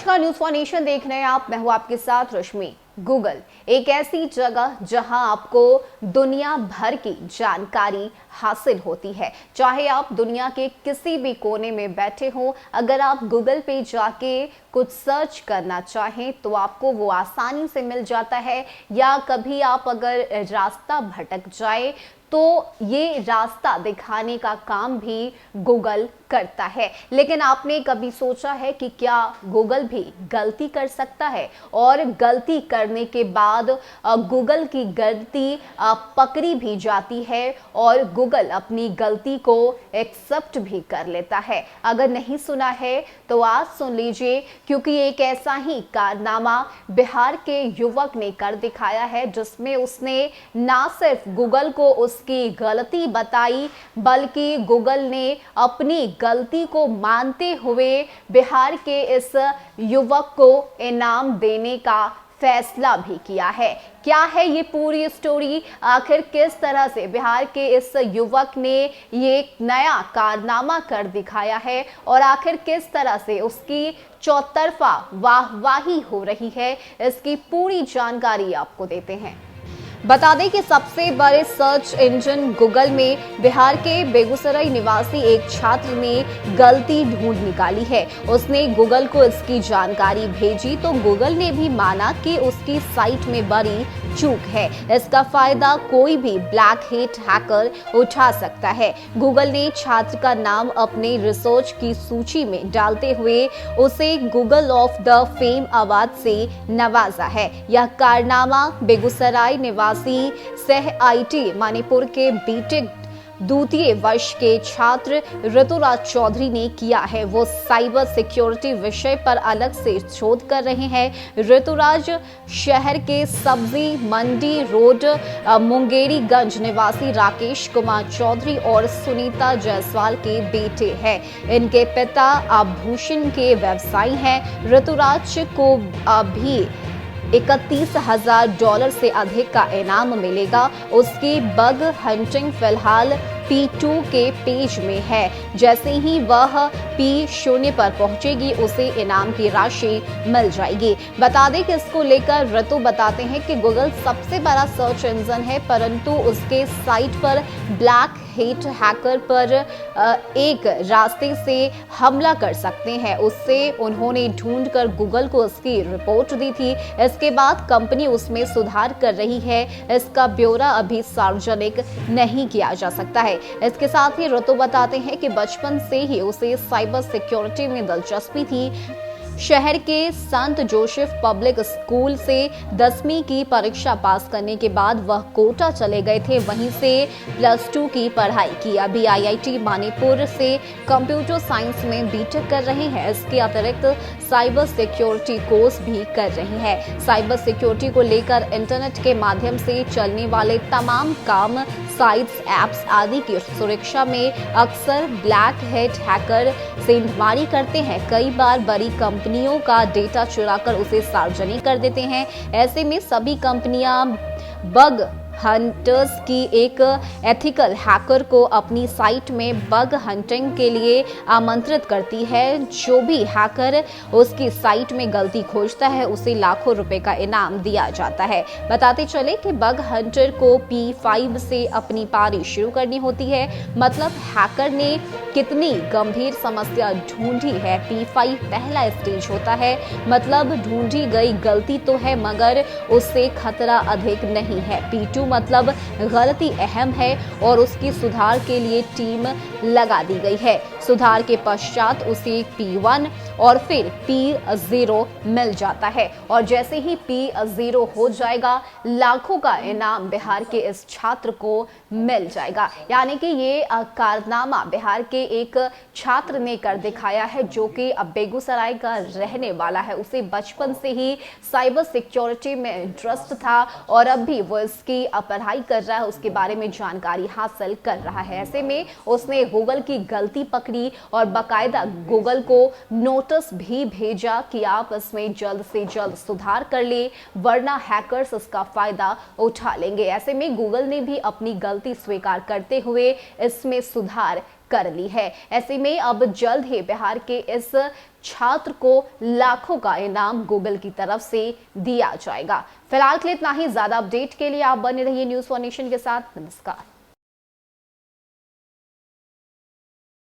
नमस्कार, news for nation देख रहे हैं आप। मैं हूं आपके साथ रश्मि। गूगल एक ऐसी जगह जहां आपको दुनिया भर की जानकारी हासिल होती है। चाहे आप दुनिया के किसी भी कोने में बैठे हों, अगर आप गूगल पे जाके कुछ सर्च करना चाहें तो आपको वो आसानी से मिल जाता है। या कभी आप अगर रास्ता भटक जाए तो ये रास्ता दिखाने का काम भी गूगल करता है। लेकिन आपने कभी सोचा है कि क्या गूगल भी गलती कर सकता है, और गलती करने के बाद गूगल की गलती पकड़ी भी जाती है और गूगल अपनी गलती को एक्सेप्ट भी कर लेता है। अगर नहीं सुना है तो आज सुन लीजिए, क्योंकि एक ऐसा ही कारनामा बिहार के युवक ने कर दिखाया है, जिसमें उसने ना सिर्फ गूगल को उसकी गलती बताई, बल्कि गूगल ने अपनी गलती को मानते हुए बिहार के इस युवक को इनाम देने का फैसला भी किया है। क्या है ये पूरी स्टोरी? आखिर किस तरह से बिहार के इस युवक ने ये नया कारनामा कर दिखाया है, और आखिर किस तरह से उसकी चौतरफा वाहवाही हो रही है, इसकी पूरी जानकारी आपको देते हैं। बता दें कि सबसे बड़े सर्च इंजन गूगल में बिहार के बेगूसराय निवासी एक छात्र ने गलती ढूंढ निकाली है। उसने गूगल को इसकी जानकारी भेजी तो गूगल ने भी माना कि उसकी साइट में बड़ी चूक है। इसका फायदा कोई भी ब्लैक हेट हैकर उठा सकता है। गूगल ने छात्र का नाम अपने रिसर्च की सूची में डालते हुए उसे Google of the fame award से नवाजा है। यह कारनामा बेगूसराय निवासी सह आईटी मणिपुर के बीटेक द्वितीय वर्ष के छात्र ऋतुराज चौधरी ने किया है। वो साइबर सिक्योरिटी विषय पर अलग से शोध कर रहे हैं। ऋतुराज शहर के सब्जी मंडी रोड मुंगेरीगंज निवासी राकेश कुमार चौधरी और सुनीता जायसवाल के बेटे हैं। इनके पिता आभूषण के व्यवसायी हैं। ऋतुराज को भी $31,000 से अधिक का इनाम मिलेगा। उसकी बग हंटिंग फिलहाल P2 के पेज में है। जैसे ही वह P0 पर पहुंचेगी उसे इनाम की राशि मिल जाएगी। बता दें कि इसको लेकर ऋतु बताते हैं कि गूगल सबसे बड़ा सर्च इंजन है, परंतु उसके साइट पर ब्लैक हेट हैकर पर एक रास्ते से हमला कर सकते हैं। उससे उन्होंने ढूंढकर गूगल को उसकी रिपोर्ट दी थी। इसके बाद कंपनी उसमें सुधार कर रही है। इसका ब्यौरा अभी सार्वजनिक नहीं किया जा सकता है। इसके साथ ही ऋतु बताते हैं कि बचपन से ही उसे साइबर सिक्योरिटी में दिलचस्पी थी। शहर के संत जोसेफ पब्लिक स्कूल से 10वीं की परीक्षा पास करने के बाद वह कोटा चले गए थे। वहीं से +2 की पढ़ाई की। अभी IIT मणिपुर से कंप्यूटर साइंस में बीटेक कर रहे हैं। इसके अतिरिक्त साइबर सिक्योरिटी कोर्स भी कर रहे हैं। साइबर सिक्योरिटी को लेकर इंटरनेट के माध्यम से चलने वाले तमाम काम, साइट्स, एप्स आदि की सुरक्षा में अक्सर ब्लैक हेट हैकर सेंधमारी करते हैं। कई बार बड़ी कंपनियों का डेटा चुराकर उसे सार्वजनिक कर देते हैं। ऐसे में सभी कंपनियां बग हंटर्स की एक एथिकल हैकर को अपनी साइट में बग हंटिंग के लिए आमंत्रित करती है। जो भी हैकर उसकी साइट में गलती खोजता है उसे लाखों रुपए का इनाम दिया जाता है। बताते चले कि बग हंटर को P5 से अपनी पारी शुरू करनी होती है। मतलब हैकर ने कितनी गंभीर समस्या ढूंढी है। P5 पहला स्टेज होता है, मतलब ढूंढी गई गलती तो है मगर उससे खतरा अधिक नहीं है। P2 मतलब गलती अहम है और उसकी सुधार के लिए टीम लगा दी गई है। सुधार के पश्चात उसे P1 और फिर P0 मिल जाता है, और जैसे ही P0 हो जाएगा लाखों का इनाम बिहार के इस छात्र को मिल जाएगा। यानी कि ये कारनामा बिहार के एक छात्र ने कर दिखाया है, जो कि अब बेगूसराय का रहने वाला है। उसे बचपन से ही साइबर सिक्योरिटी में इंटरेस्ट था और अब भी वो इसकी पढ़ाई कर रहा है, उसके बारे में जानकारी हासिल कर रहा है। ऐसे में उसने गूगल की गलती पकड़ी और बाकायदा गूगल को नोटिस भी भेजा कि आप इसमें जल्द से जल्द सुधार कर ले, वरना हैकर्स इसका फायदा उठा लेंगे। ऐसे में गूगल ने भी अपनी गलती स्वीकार करते हुए इसमें सुधार कर ली है। ऐसे में अब जल्द ही बिहार के इस छात्र को लाखों का इनाम गूगल की तरफ से दिया जाएगा। फिलहाल के लिए इतना ही। ज्यादा अपडेट के लिए आप बने रहिए न्यूज़ फॉर नेशन के साथ। नमस्कार।